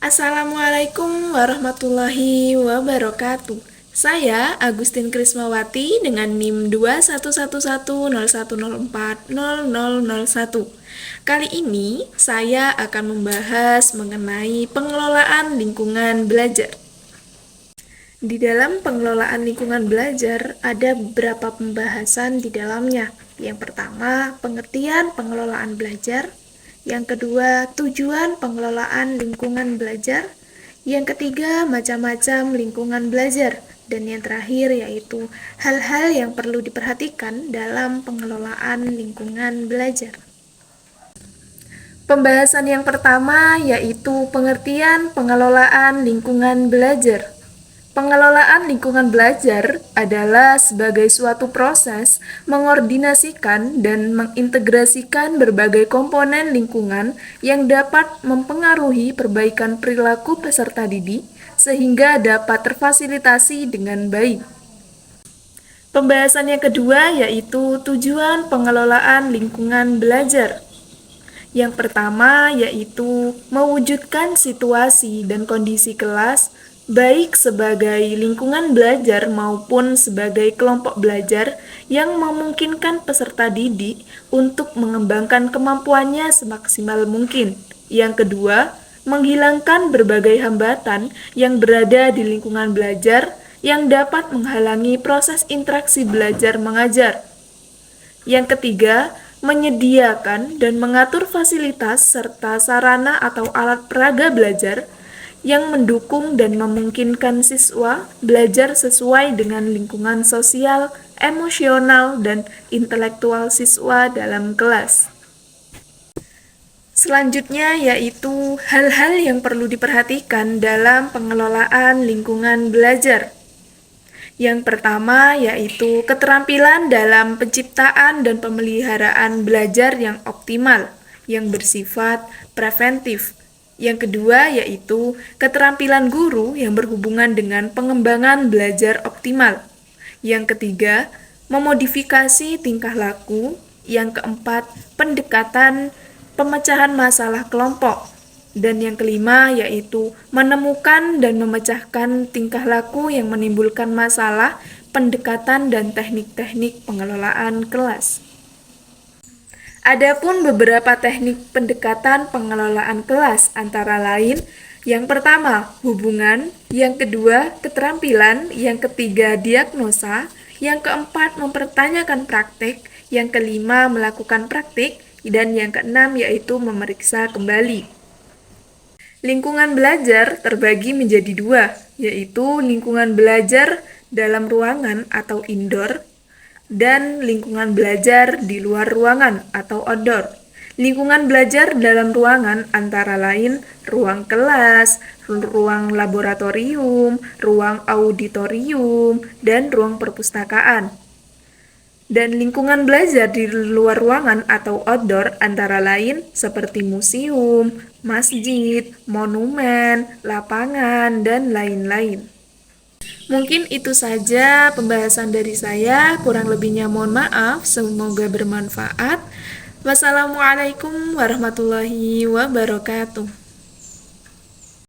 Assalamualaikum warahmatullahi wabarakatuh. Saya Agustin Krismawati dengan NIM 211101040001. Kali ini saya akan membahas mengenai pengelolaan lingkungan belajar. Di dalam pengelolaan lingkungan belajar ada beberapa pembahasan di dalamnya. Yang pertama, pengertian pengelolaan belajar. Yang kedua, tujuan pengelolaan lingkungan belajar. Yang ketiga, macam-macam lingkungan belajar. Dan yang terakhir yaitu hal-hal yang perlu diperhatikan dalam pengelolaan lingkungan belajar. Pembahasan yang pertama yaitu pengertian pengelolaan lingkungan belajar. Pengelolaan lingkungan belajar adalah sebagai suatu proses mengordinasikan dan mengintegrasikan berbagai komponen lingkungan yang dapat mempengaruhi perbaikan perilaku peserta didik sehingga dapat terfasilitasi dengan baik. Pembahasan yang kedua yaitu tujuan pengelolaan lingkungan belajar. Yang pertama yaitu mewujudkan situasi dan kondisi kelas baik sebagai lingkungan belajar maupun sebagai kelompok belajar yang memungkinkan peserta didik untuk mengembangkan kemampuannya semaksimal mungkin. Yang kedua, menghilangkan berbagai hambatan yang berada di lingkungan belajar yang dapat menghalangi proses interaksi belajar mengajar. Yang ketiga, menyediakan dan mengatur fasilitas serta sarana atau alat peraga belajar yang mendukung dan memungkinkan siswa belajar sesuai dengan lingkungan sosial, emosional, dan intelektual siswa dalam kelas. Selanjutnya yaitu hal-hal yang perlu diperhatikan dalam pengelolaan lingkungan belajar. Yang pertama yaitu keterampilan dalam penciptaan dan pemeliharaan belajar yang optimal, yang bersifat preventif. Yang kedua yaitu keterampilan guru yang berhubungan dengan pengembangan belajar optimal. Yang ketiga, memodifikasi tingkah laku. Yang keempat, pendekatan pemecahan masalah kelompok. Dan yang kelima yaitu menemukan dan memecahkan tingkah laku yang menimbulkan masalah, pendekatan dan teknik-teknik pengelolaan kelas. Adapun beberapa teknik pendekatan pengelolaan kelas antara lain, yang pertama hubungan, yang kedua keterampilan, yang ketiga diagnosa, yang keempat mempertanyakan praktik, yang kelima melakukan praktik, dan yang keenam yaitu memeriksa kembali. Lingkungan belajar terbagi menjadi dua, yaitu lingkungan belajar dalam ruangan atau indoor, dan lingkungan belajar di luar ruangan atau outdoor. Lingkungan belajar dalam ruangan antara lain ruang kelas, ruang laboratorium, ruang auditorium, dan ruang perpustakaan. Dan lingkungan belajar di luar ruangan atau outdoor antara lain seperti museum, masjid, monumen, lapangan, dan lain-lain. Mungkin itu saja pembahasan dari saya, kurang lebihnya mohon maaf, semoga bermanfaat. Wassalamualaikum warahmatullahi wabarakatuh.